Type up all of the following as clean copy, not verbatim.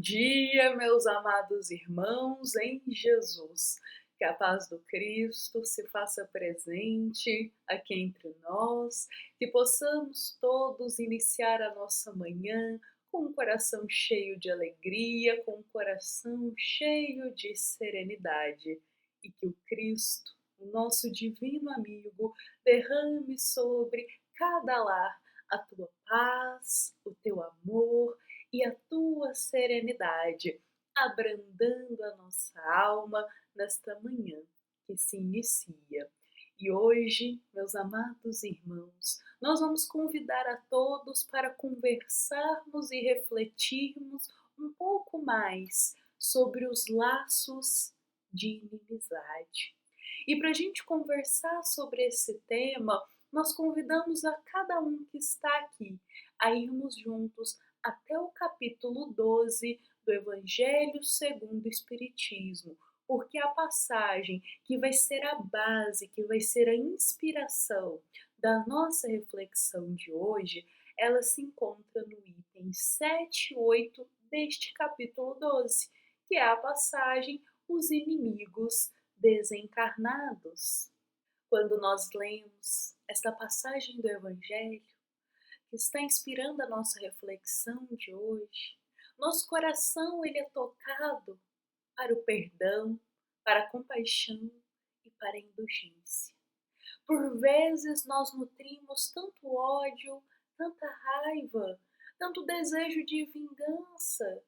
dia, meus amados irmãos em Jesus. Que a paz do Cristo se faça presente aqui entre nós, que possamos todos iniciar a nossa manhã com um coração cheio de alegria, com um coração cheio de serenidade, e que o Cristo, o nosso divino amigo, derrame sobre cada lar a tua paz, o teu amor e a tua serenidade, abrandando a nossa alma nesta manhã que se inicia. E hoje, meus amados irmãos, nós vamos convidar a todos para conversarmos e refletirmos um pouco mais sobre os laços de inimizade. E para a gente conversar sobre esse tema, nós convidamos a cada um que está aqui a irmos juntos até o capítulo 12 do Evangelho segundo o Espiritismo, porque a passagem que vai ser a base, que vai ser a inspiração da nossa reflexão de hoje, ela se encontra no item 7 e 8 deste capítulo 12, que é a passagem Os Inimigos Desencarnados. Quando nós lemos esta passagem do Evangelho, que está inspirando a nossa reflexão de hoje, nosso coração ele é tocado para o perdão, para a compaixão e para a indulgência. Por vezes nós nutrimos tanto ódio, tanta raiva, tanto desejo de vingança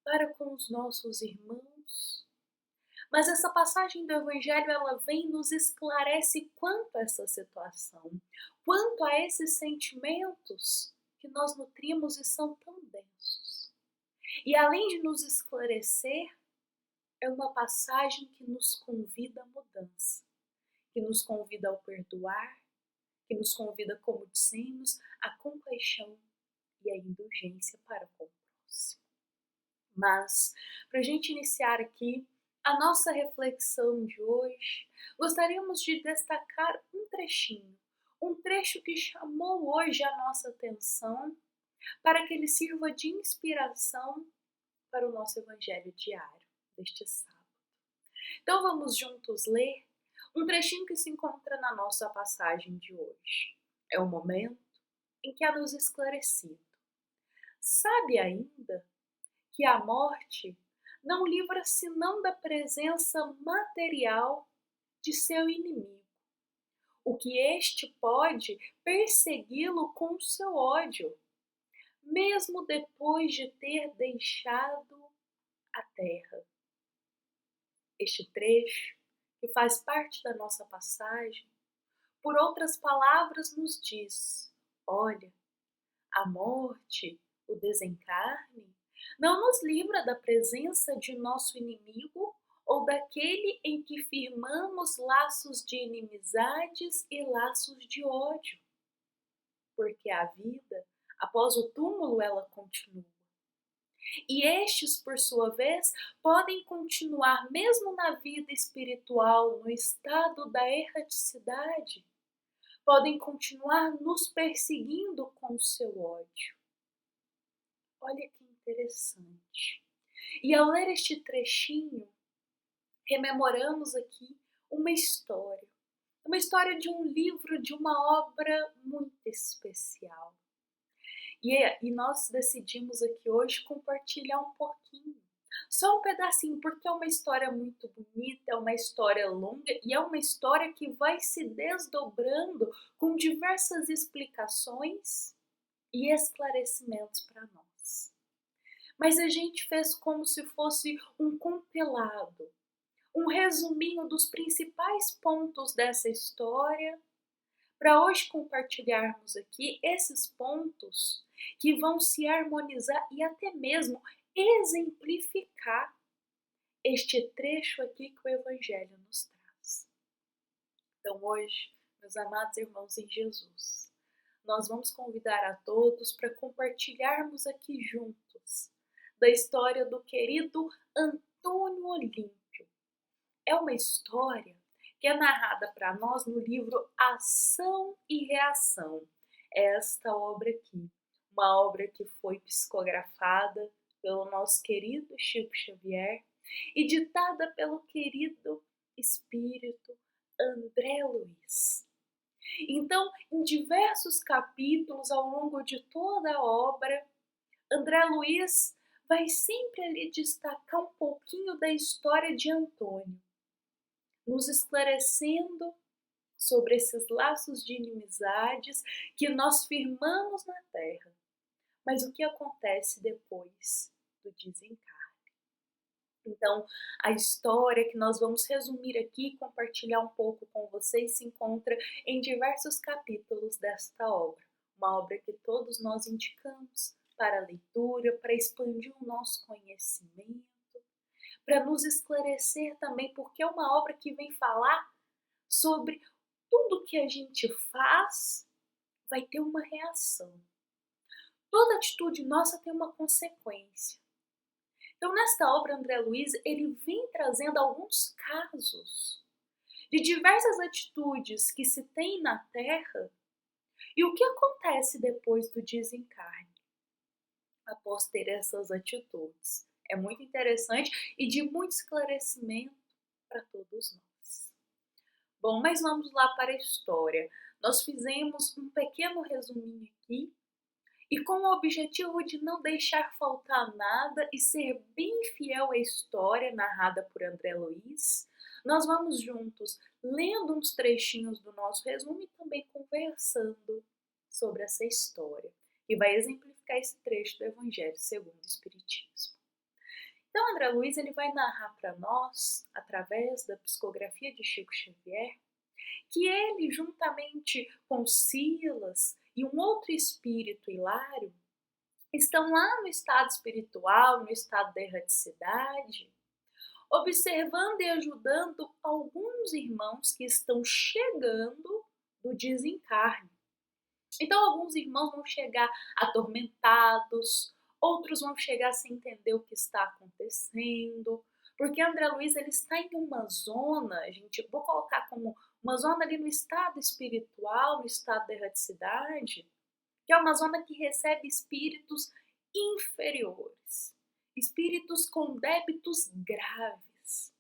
para com os nossos irmãos. Mas essa passagem do Evangelho, ela vem e nos esclarece quanto a essa situação, quanto a esses sentimentos que nós nutrimos e são tão densos. E além de nos esclarecer, é uma passagem que nos convida à mudança, que nos convida ao perdoar, que nos convida, como dissemos, à compaixão e à indulgência para com o próximo. Mas, para a gente iniciar aqui a nossa reflexão de hoje, gostaríamos de destacar um trechinho, um trecho que chamou hoje a nossa atenção para que ele sirva de inspiração para o nosso evangelho diário deste sábado. Então vamos juntos ler um trechinho que se encontra na nossa passagem de hoje. É o momento em que é nos esclarecido. Sabe ainda que a morte não livra senão da presença material de seu inimigo, o que este pode persegui-lo com seu ódio, mesmo depois de ter deixado a terra. Este trecho, que faz parte da nossa passagem, por outras palavras nos diz: olha, a morte, o desencarne, não nos livra da presença de nosso inimigo ou daquele em que firmamos laços de inimizades e laços de ódio. Porque a vida, após o túmulo, ela continua. E estes, por sua vez, podem continuar mesmo na vida espiritual, no estado da erraticidade. Podem continuar nos perseguindo com o seu ódio. Olha que interessante. E ao ler este trechinho, rememoramos aqui uma história de um livro, de uma obra muito especial. E nós decidimos aqui hoje compartilhar um pouquinho, só um pedacinho, porque é uma história muito bonita, é uma história longa e é uma história que vai se desdobrando com diversas explicações e esclarecimentos para nós. Mas a gente fez como se fosse um compilado, um resuminho dos principais pontos dessa história, para hoje compartilharmos aqui esses pontos que vão se harmonizar e até mesmo exemplificar este trecho aqui que o Evangelho nos traz. Então hoje, meus amados irmãos em Jesus, nós vamos convidar a todos para compartilharmos aqui juntos da história do querido Antônio Olímpio. É uma história que é narrada para nós no livro Ação e Reação. Esta obra aqui, uma obra que foi psicografada pelo nosso querido Chico Xavier e ditada pelo querido espírito André Luiz. Então, em diversos capítulos ao longo de toda a obra, André Luiz vai sempre ali destacar um pouquinho da história de Antônio, nos esclarecendo sobre esses laços de inimizades que nós firmamos na Terra. Mas o que acontece depois do desencarne? Então, a história que nós vamos resumir aqui e compartilhar um pouco com vocês se encontra em diversos capítulos desta obra. Uma obra que todos nós indicamos para a leitura, para expandir o nosso conhecimento, para nos esclarecer também, porque é uma obra que vem falar sobre tudo que a gente faz vai ter uma reação. Toda atitude nossa tem uma consequência. Então, nesta obra, André Luiz, ele vem trazendo alguns casos de diversas atitudes que se tem na Terra e o que acontece depois do desencarne, após ter essas atitudes. É muito interessante e de muito esclarecimento para todos nós. Bom, mas vamos lá para a história. Nós fizemos um pequeno resuminho aqui e com o objetivo de não deixar faltar nada e ser bem fiel à história narrada por André Luiz, nós vamos juntos lendo uns trechinhos do nosso resumo e também conversando sobre essa história, que vai exemplificar esse trecho do Evangelho segundo o Espiritismo. Então, André Luiz ele vai narrar para nós, através da psicografia de Chico Xavier, que ele, juntamente com Silas e um outro espírito, Hilário, estão lá no estado espiritual, no estado da erraticidade, observando e ajudando alguns irmãos que estão chegando do desencarne. Então, alguns irmãos vão chegar atormentados, outros vão chegar sem entender o que está acontecendo, porque André Luiz ele está em uma zona, gente, vou colocar como uma zona ali no estado espiritual, no estado da erraticidade, que é uma zona que recebe espíritos inferiores, espíritos com débitos graves.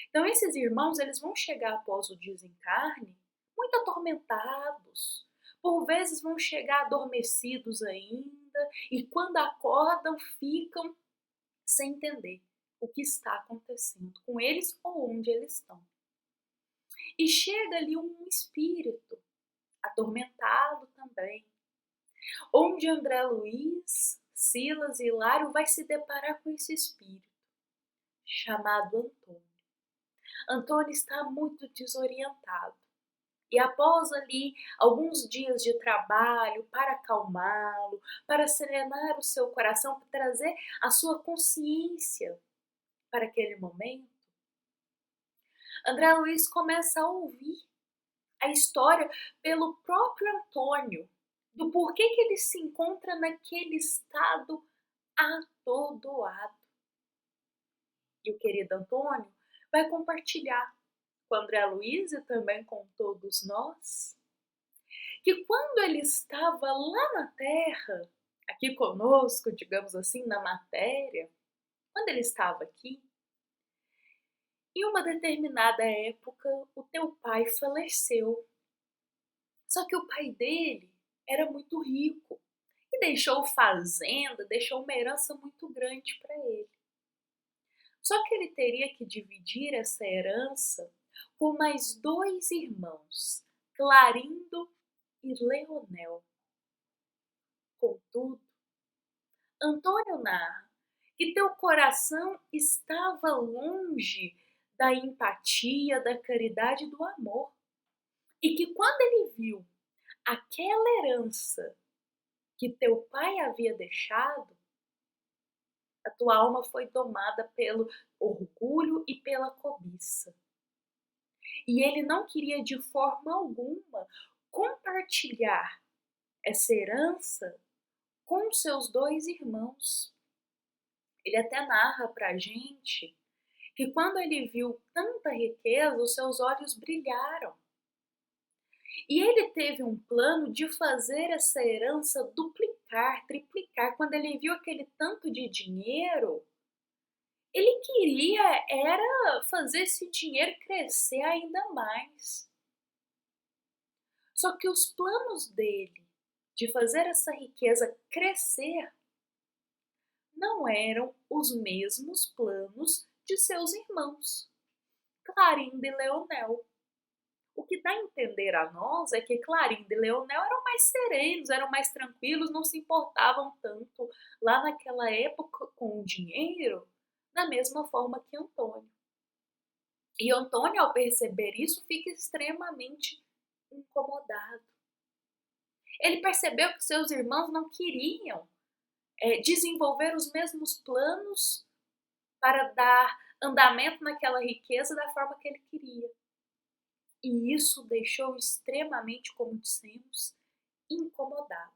Então, esses irmãos eles vão chegar após o desencarne muito atormentados, por vezes vão chegar adormecidos ainda e quando acordam ficam sem entender o que está acontecendo com eles ou onde eles estão. E chega ali um espírito atormentado também, onde André Luiz, Silas e Hilário vai se deparar com esse espírito chamado Antônio. Antônio está muito desorientado. E após ali alguns dias de trabalho para acalmá-lo, para serenar o seu coração, para trazer a sua consciência para aquele momento, André Luiz começa a ouvir a história pelo próprio Antônio, do porquê que ele se encontra naquele estado atordoado. E o querido Antônio vai compartilhar com André Luiz e também com todos nós, que quando ele estava lá na Terra, aqui conosco, digamos assim, na matéria, quando ele estava aqui, em uma determinada época, o teu pai faleceu. Só que o pai dele era muito rico e deixou fazenda, deixou uma herança muito grande para ele. Só que ele teria que dividir essa herança com mais dois irmãos, Clarindo e Leonel. Contudo, Antônio narra que teu coração estava longe da empatia, da caridade e do amor. E que quando ele viu aquela herança que teu pai havia deixado, a tua alma foi tomada pelo orgulho e pela cobiça. E ele não queria de forma alguma compartilhar essa herança com seus dois irmãos. Ele até narra pra gente que quando ele viu tanta riqueza, os seus olhos brilharam. E ele teve um plano de fazer essa herança duplicar, triplicar. Quando ele viu aquele tanto de dinheiro, ele queria era fazer esse dinheiro crescer ainda mais. Só que os planos dele de fazer essa riqueza crescer não eram os mesmos planos de seus irmãos, Clorinda e Leonel. O que dá a entender a nós é que Clorinda e Leonel eram mais serenos, eram mais tranquilos, não se importavam tanto lá naquela época com o dinheiro, da mesma forma que Antônio. E Antônio, ao perceber isso, fica extremamente incomodado. Ele percebeu que seus irmãos não queriam desenvolver os mesmos planos para dar andamento naquela riqueza da forma que ele queria. E isso deixou extremamente, como dissemos, incomodado.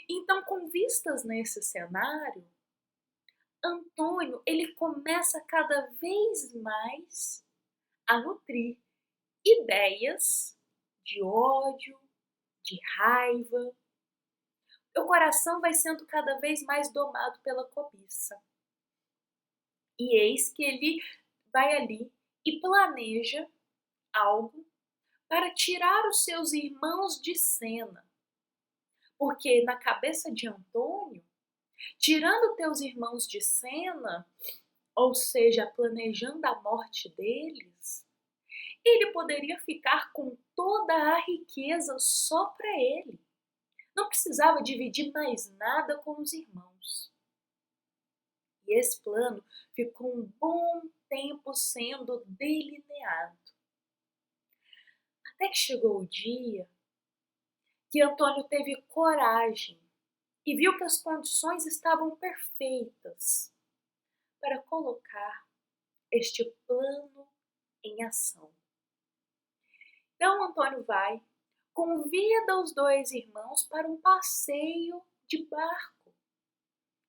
Então, com vistas nesse cenário, Antônio ele começa cada vez mais a nutrir ideias de ódio, de raiva. O coração vai sendo cada vez mais domado pela cobiça. E eis que ele vai ali e planeja algo para tirar os seus irmãos de cena. Porque na cabeça de Antônio, tirando teus irmãos de cena, ou seja, planejando a morte deles, ele poderia ficar com toda a riqueza só para ele. Não precisava dividir mais nada com os irmãos. E esse plano ficou um bom tempo sendo delineado. Até que chegou o dia que Antônio teve coragem e viu que as condições estavam perfeitas para colocar este plano em ação. Então Antônio vai, convida os dois irmãos para um passeio de barco.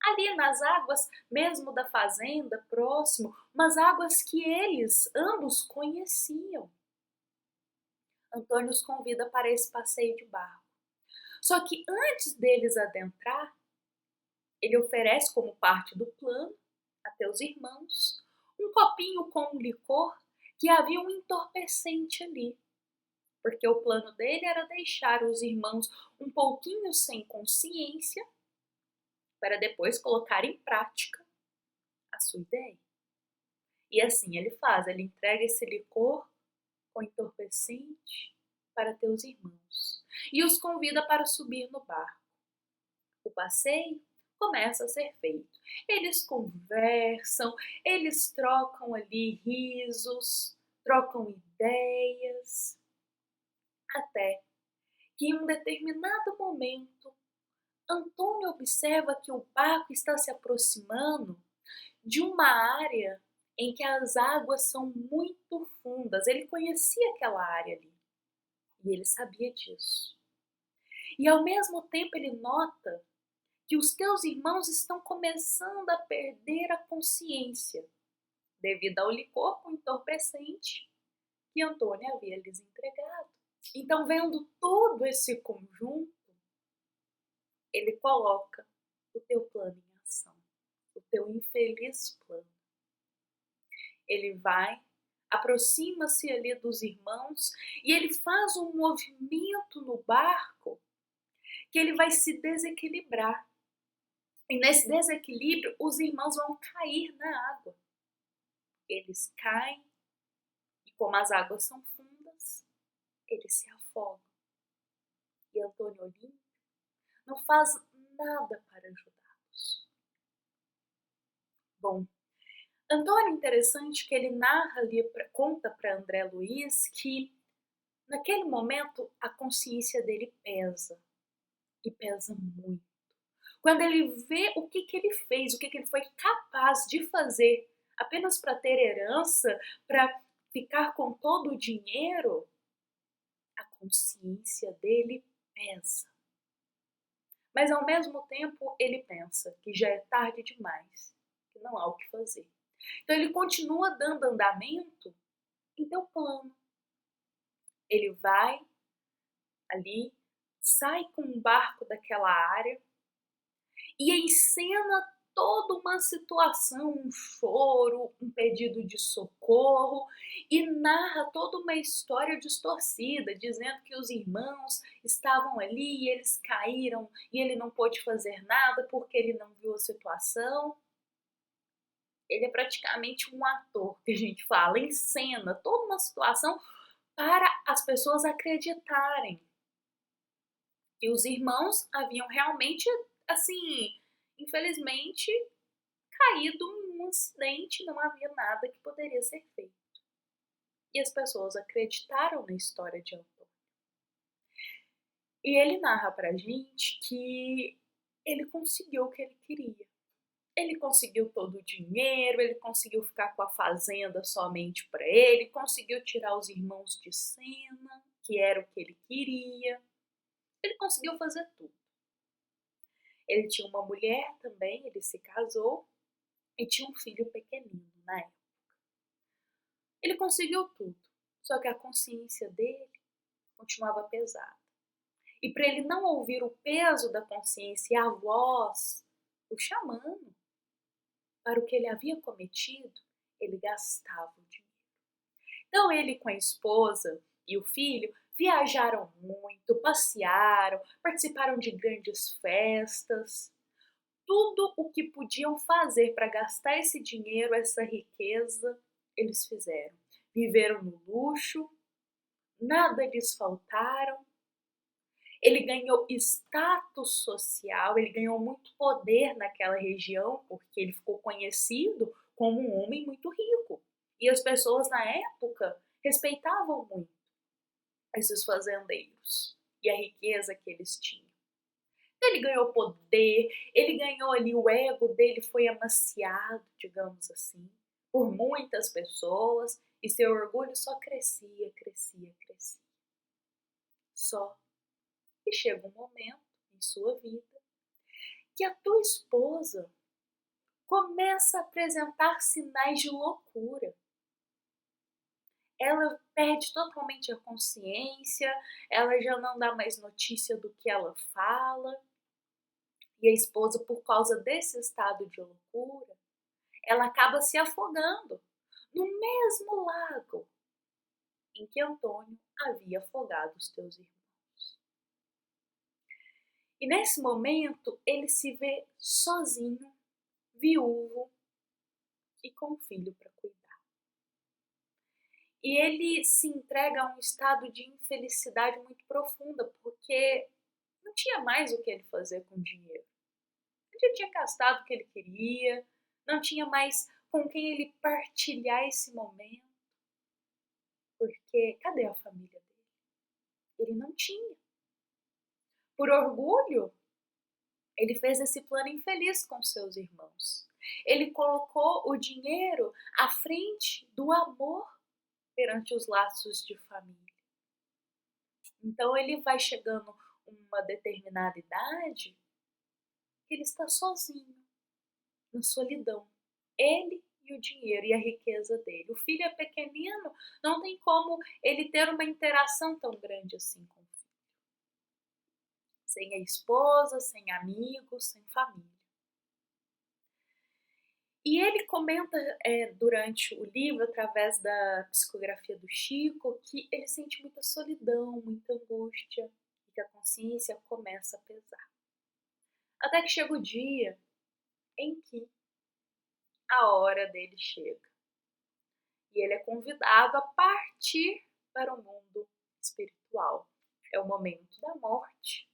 Ali nas águas mesmo da fazenda, próximo, umas águas que eles ambos conheciam. Antônio os convida para esse passeio de barco. Só que antes deles adentrar, ele oferece como parte do plano a teus irmãos um copinho com um licor que havia um entorpecente ali. Porque o plano dele era deixar os irmãos um pouquinho sem consciência para depois colocar em prática a sua ideia. E assim ele faz, ele entrega esse licor com entorpecente para teus irmãos e os convida para subir no barco. O passeio começa a ser feito. Eles conversam, eles trocam ali risos, trocam ideias, até que em um determinado momento Antônio observa que o barco está se aproximando de uma área em que as águas são muito fundas. Ele conhecia aquela área ali e ele sabia disso. E ao mesmo tempo ele nota que os teus irmãos estão começando a perder a consciência devido ao licor com entorpecente que Antônio havia lhes entregado. Então, vendo todo esse conjunto, ele coloca o teu plano em ação, o teu infeliz plano. Ele vai, aproxima-se ali dos irmãos e ele faz um movimento no barco que ele vai se desequilibrar. E nesse desequilíbrio, os irmãos vão cair na água. Eles caem e como as águas são fundas, eles se afogam. E Antônio Olímpio não faz nada para ajudá-los. Bom, Antônio, interessante que ele narra ali, conta para André Luiz que naquele momento a consciência dele pesa, e pesa muito. Quando ele vê o que ele fez, o que ele foi capaz de fazer apenas para ter herança, para ficar com todo o dinheiro, a consciência dele pesa. Mas ao mesmo tempo ele pensa que já é tarde demais, que não há o que fazer. Então ele continua dando andamento em teu plano. Ele vai ali, sai com um barco daquela área e encena toda uma situação, um choro, um pedido de socorro e narra toda uma história distorcida, dizendo que os irmãos estavam ali e eles caíram e ele não pôde fazer nada porque ele não viu a situação. Ele é praticamente um ator, que a gente fala, encena toda uma situação para as pessoas acreditarem que os irmãos haviam realmente, assim, infelizmente, caído em um acidente, não havia nada que poderia ser feito. E as pessoas acreditaram na história de Antônio. E ele narra pra gente que ele conseguiu o que ele queria. Ele conseguiu todo o dinheiro, ele conseguiu ficar com a fazenda somente para ele, conseguiu tirar os irmãos de cena, que era o que ele queria. Ele conseguiu fazer tudo. Ele tinha uma mulher também, ele se casou e tinha um filho pequenino na época. Ele conseguiu tudo, só que a consciência dele continuava pesada. E para ele não ouvir o peso da consciência e a voz o chamando para o que ele havia cometido, ele gastava o dinheiro. Então ele com a esposa e o filho viajaram muito, passearam, participaram de grandes festas. Tudo o que podiam fazer para gastar esse dinheiro, essa riqueza, eles fizeram. Viveram no luxo, nada lhes faltaram. Ele ganhou status social, ele ganhou muito poder naquela região, porque ele ficou conhecido como um homem muito rico. E as pessoas na época respeitavam muito esses fazendeiros e a riqueza que eles tinham. Ele ganhou poder, ele ganhou ali, o ego dele foi amaciado, digamos assim, por muitas pessoas e seu orgulho só crescia, crescia, crescia. Só que chega um momento em sua vida que a tua esposa começa a apresentar sinais de loucura. Ela perde totalmente a consciência, ela já não dá mais notícia do que ela fala. E a esposa, por causa desse estado de loucura, ela acaba se afogando no mesmo lago em que Antônio havia afogado os teus irmãos. E nesse momento ele se vê sozinho, viúvo e com um filho para cuidar. E ele se entrega a um estado de infelicidade muito profunda, porque não tinha mais o que ele fazer com o dinheiro. Ele já tinha gastado o que ele queria, não tinha mais com quem ele partilhar esse momento. Porque cadê a família dele? Ele não tinha. Por orgulho, ele fez esse plano infeliz com seus irmãos. Ele colocou o dinheiro à frente do amor perante os laços de família. Então ele vai chegando uma determinada idade que ele está sozinho, na solidão. Ele e o dinheiro e a riqueza dele. O filho é pequenino, não tem como ele ter uma interação tão grande assim com o filho. Sem a esposa, sem amigos, sem família. E ele comenta durante o livro, através da psicografia do Chico, que ele sente muita solidão, muita angústia, e que a consciência começa a pesar. Até que chega o dia em que a hora dele chega. E ele é convidado a partir para o mundo espiritual. É o momento da morte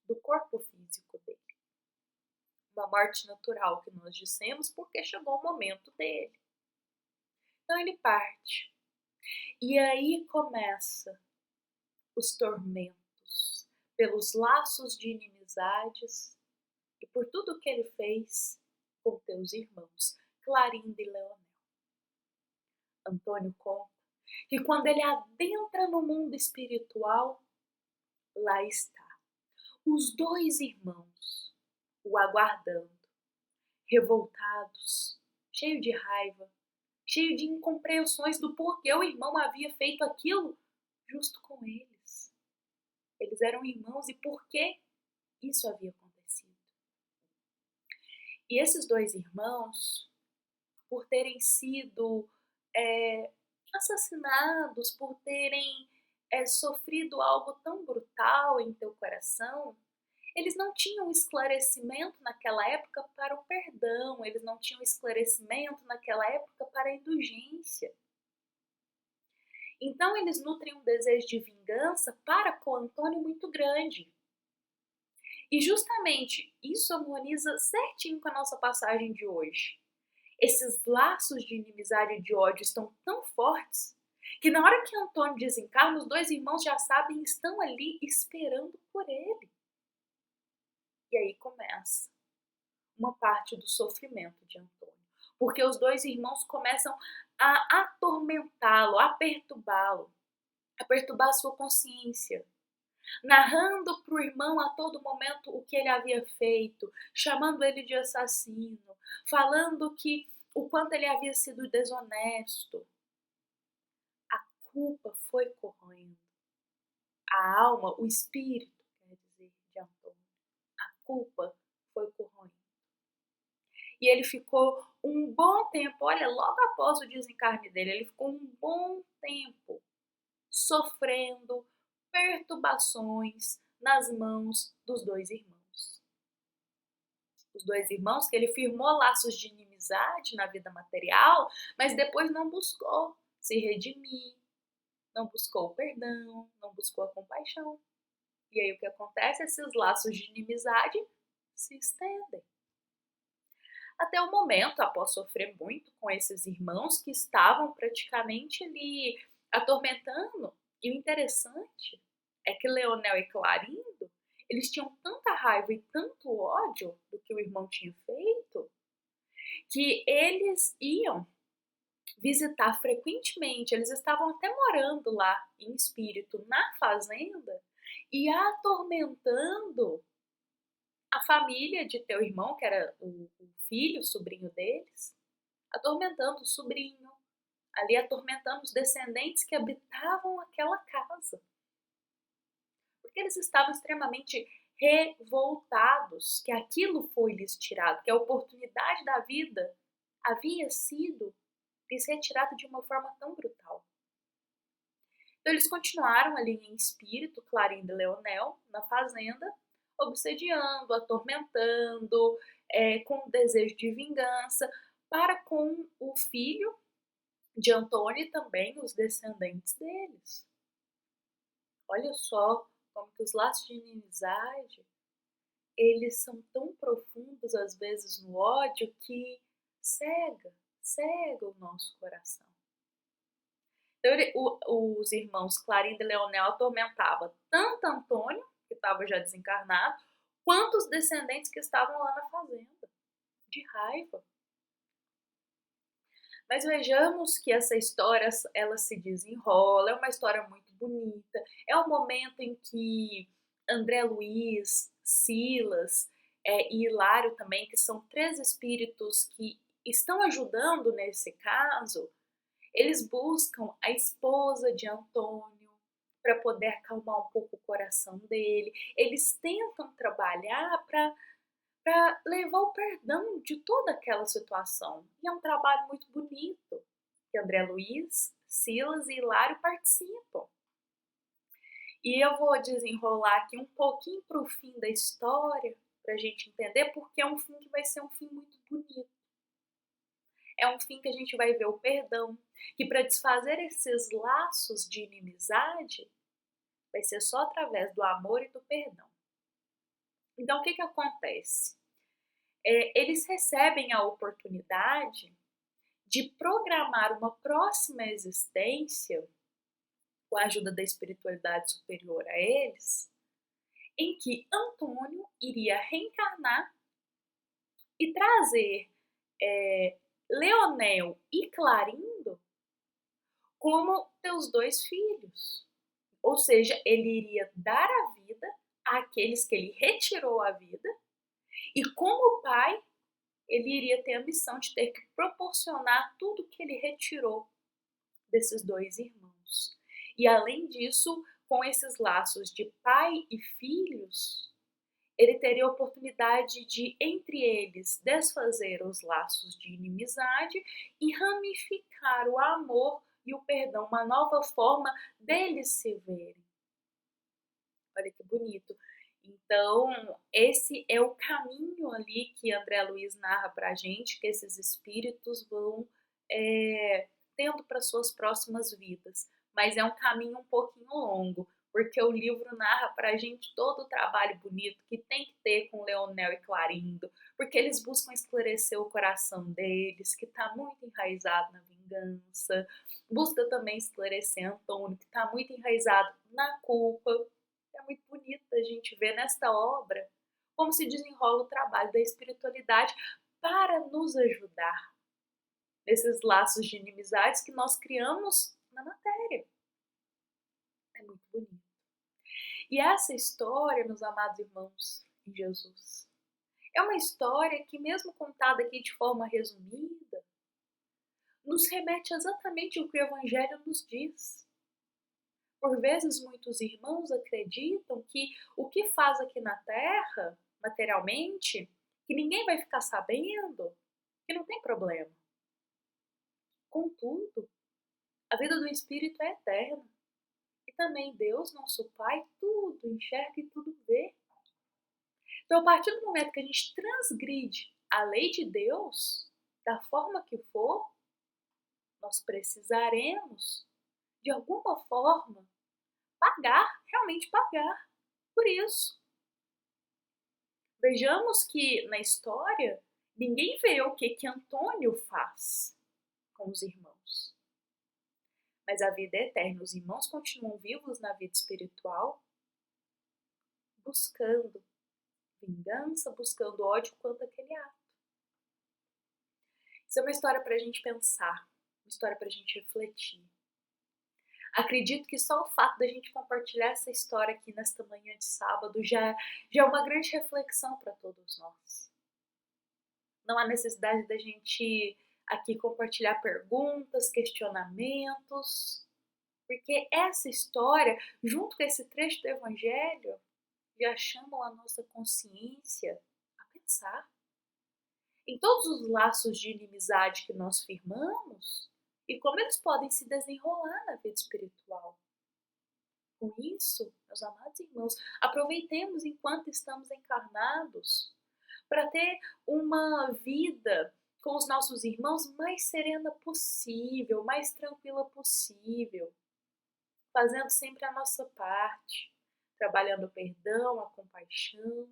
do corpo físico dele. Uma morte natural que nós dissemos porque chegou o momento dele. Então ele parte. E aí começa os tormentos pelos laços de inimizades e por tudo que ele fez com teus irmãos, Clarinda e Leonel. Antônio conta que quando ele adentra no mundo espiritual, lá está os dois irmãos o aguardando, revoltados, cheio de raiva, cheio de incompreensões do porquê o irmão havia feito aquilo justo com eles. Eles eram irmãos e por que isso havia acontecido? E esses dois irmãos, por terem sido assassinados, por terem sofrido algo tão brutal em teu coração, eles não tinham esclarecimento naquela época para o perdão, eles não tinham esclarecimento naquela época para a indulgência. Então eles nutrem um desejo de vingança para com Antônio muito grande. E justamente isso harmoniza certinho com a nossa passagem de hoje. Esses laços de inimizade e de ódio estão tão fortes que na hora que Antônio desencarna, os dois irmãos já sabem e estão ali esperando por ele. E aí começa uma parte do sofrimento de Antônio, porque os dois irmãos começam a atormentá-lo, a perturbar a sua consciência, narrando para o irmão a todo momento o que ele havia feito, chamando ele de assassino, falando que o quanto ele havia sido desonesto. A culpa foi corroendo a alma, o espírito, quer dizer, de Antônio. A culpa foi corroendo. E ele ficou um bom tempo, olha, logo após o desencarne dele, ele ficou um bom tempo sofrendo perturbações nas mãos dos dois irmãos. Os dois irmãos que ele firmou laços de inimizade na vida material, mas depois não buscou se redimir, não buscou o perdão, não buscou a compaixão. E aí o que acontece? Esses laços de inimizade se estendem. Até o momento, após sofrer muito com esses irmãos que estavam praticamente ali atormentando. E o interessante é que Leonel e Clarindo, eles tinham tanta raiva e tanto ódio do que o irmão tinha feito, que eles iam visitar frequentemente, eles estavam até morando lá em espírito na fazenda e atormentando a família de teu irmão, que era o filho, o sobrinho deles, atormentando o sobrinho, ali atormentando os descendentes que habitavam aquela casa. Porque eles estavam extremamente revoltados que aquilo foi lhes tirado, que a oportunidade da vida havia sido lhes retirada de uma forma tão brutal. Então eles continuaram ali em espírito, Clarindo e Leonel, na fazenda, obsediando, atormentando, com desejo de vingança, para com o filho de Antônio e também os descendentes deles. Olha só como que os laços de inimizade, eles são tão profundos às vezes no ódio que cega o nosso coração. Então os irmãos Clarindo e Leonel atormentavam tanto Antônio, que estava já desencarnado, quanto os descendentes que estavam lá na fazenda, de raiva. Mas vejamos que essa história, ela se desenrola, é uma história muito bonita, é um momento em que André Luiz, Silas e Hilário também, que são três espíritos que estão ajudando nesse caso, eles buscam a esposa de Antônio para poder acalmar um pouco o coração dele, eles tentam trabalhar para levar o perdão de toda aquela situação. E é um trabalho muito bonito, que André Luiz, Silas e Hilário participam. E eu vou desenrolar aqui um pouquinho para o fim da história, para a gente entender, porque é um fim que vai ser um fim muito bonito. É um fim que a gente vai ver o perdão, que para desfazer esses laços de inimizade, vai ser só através do amor e do perdão. Então, o que acontece? Eles recebem a oportunidade de programar uma próxima existência, com a ajuda da espiritualidade superior a eles, em que Antônio iria reencarnar e trazer Leonel e Clarindo como teus dois filhos. Ou seja, ele iria dar a vida àqueles que ele retirou a vida, e como pai, ele iria ter a missão de ter que proporcionar tudo que ele retirou desses dois irmãos. E além disso, com esses laços de pai e filhos, ele teria a oportunidade de, entre eles, desfazer os laços de inimizade e ramificar o amor e o perdão, uma nova forma deles se verem. Olha que bonito. Então, esse é o caminho ali que André Luiz narra para a gente, que esses espíritos vão tendo para suas próximas vidas. Mas é um caminho um pouquinho longo, porque o livro narra para a gente todo o trabalho bonito que tem que ter com Leonel e Clarindo, porque eles buscam esclarecer o coração deles, que está muito enraizado na vingança, busca também esclarecer Antônio, que está muito enraizado na culpa. É muito bonito a gente ver nesta obra como se desenrola o trabalho da espiritualidade para nos ajudar nesses laços de inimizades que nós criamos na matéria. É muito bonito. E essa história, meus amados irmãos em Jesus, é uma história que, mesmo contada aqui de forma resumida, nos remete exatamente ao que o Evangelho nos diz. Por vezes, muitos irmãos acreditam que o que faz aqui na Terra, materialmente, que ninguém vai ficar sabendo, que não tem problema. Contudo, a vida do Espírito é eterna. E também Deus, nosso Pai, tudo enxerga e tudo vê. Então, a partir do momento que a gente transgride a lei de Deus, da forma que for, nós precisaremos, de alguma forma, realmente pagar por isso. Vejamos que na história, ninguém vê o que Antônio faz com os irmãos. Mas a vida é eterna, os irmãos continuam vivos na vida espiritual, buscando vingança, buscando ódio quanto aquele ato. Isso é uma história para a gente pensar, uma história para a gente refletir. Acredito que só o fato da gente compartilhar essa história aqui nesta manhã de sábado já é uma grande reflexão para todos nós. Não há necessidade da gente aqui compartilhar perguntas, questionamentos, porque essa história, junto com esse trecho do Evangelho, já chamam a nossa consciência a pensar em todos os laços de inimizade que nós firmamos e como eles podem se desenrolar na vida espiritual. Com isso, meus amados irmãos, aproveitemos enquanto estamos encarnados para ter uma vida com os nossos irmãos mais serena possível, mais tranquila possível, fazendo sempre a nossa parte, trabalhando o perdão, a compaixão,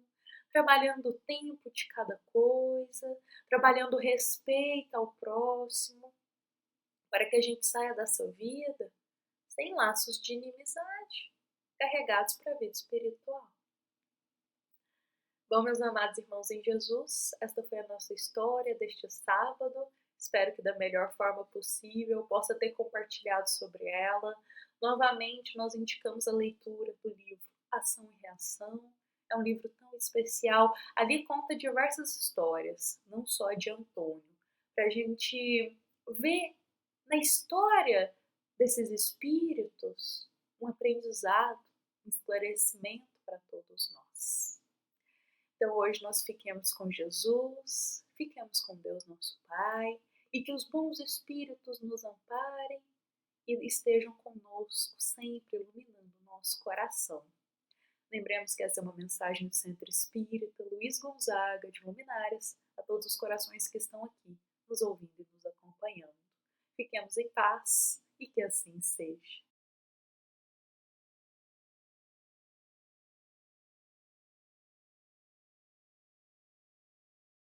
trabalhando o tempo de cada coisa, trabalhando o respeito ao próximo, para que a gente saia dessa vida sem laços de inimizade, carregados para a vida espiritual. Bom, meus amados irmãos em Jesus, esta foi a nossa história deste sábado. Espero que da melhor forma possível possa ter compartilhado sobre ela. Novamente, nós indicamos a leitura do livro Ação e Reação. É um livro tão especial. Ali conta diversas histórias, não só de Antônio, para a gente ver na história desses espíritos um aprendizado, um esclarecimento para todos nós. Então hoje nós fiquemos com Jesus, fiquemos com Deus nosso Pai, e que os bons espíritos nos amparem e estejam conosco, sempre iluminando o nosso coração. Lembremos que essa é uma mensagem do Centro Espírita Luiz Gonzaga de Luminárias, a todos os corações que estão aqui, nos ouvindo e nos acompanhando. Fiquemos em paz e que assim seja.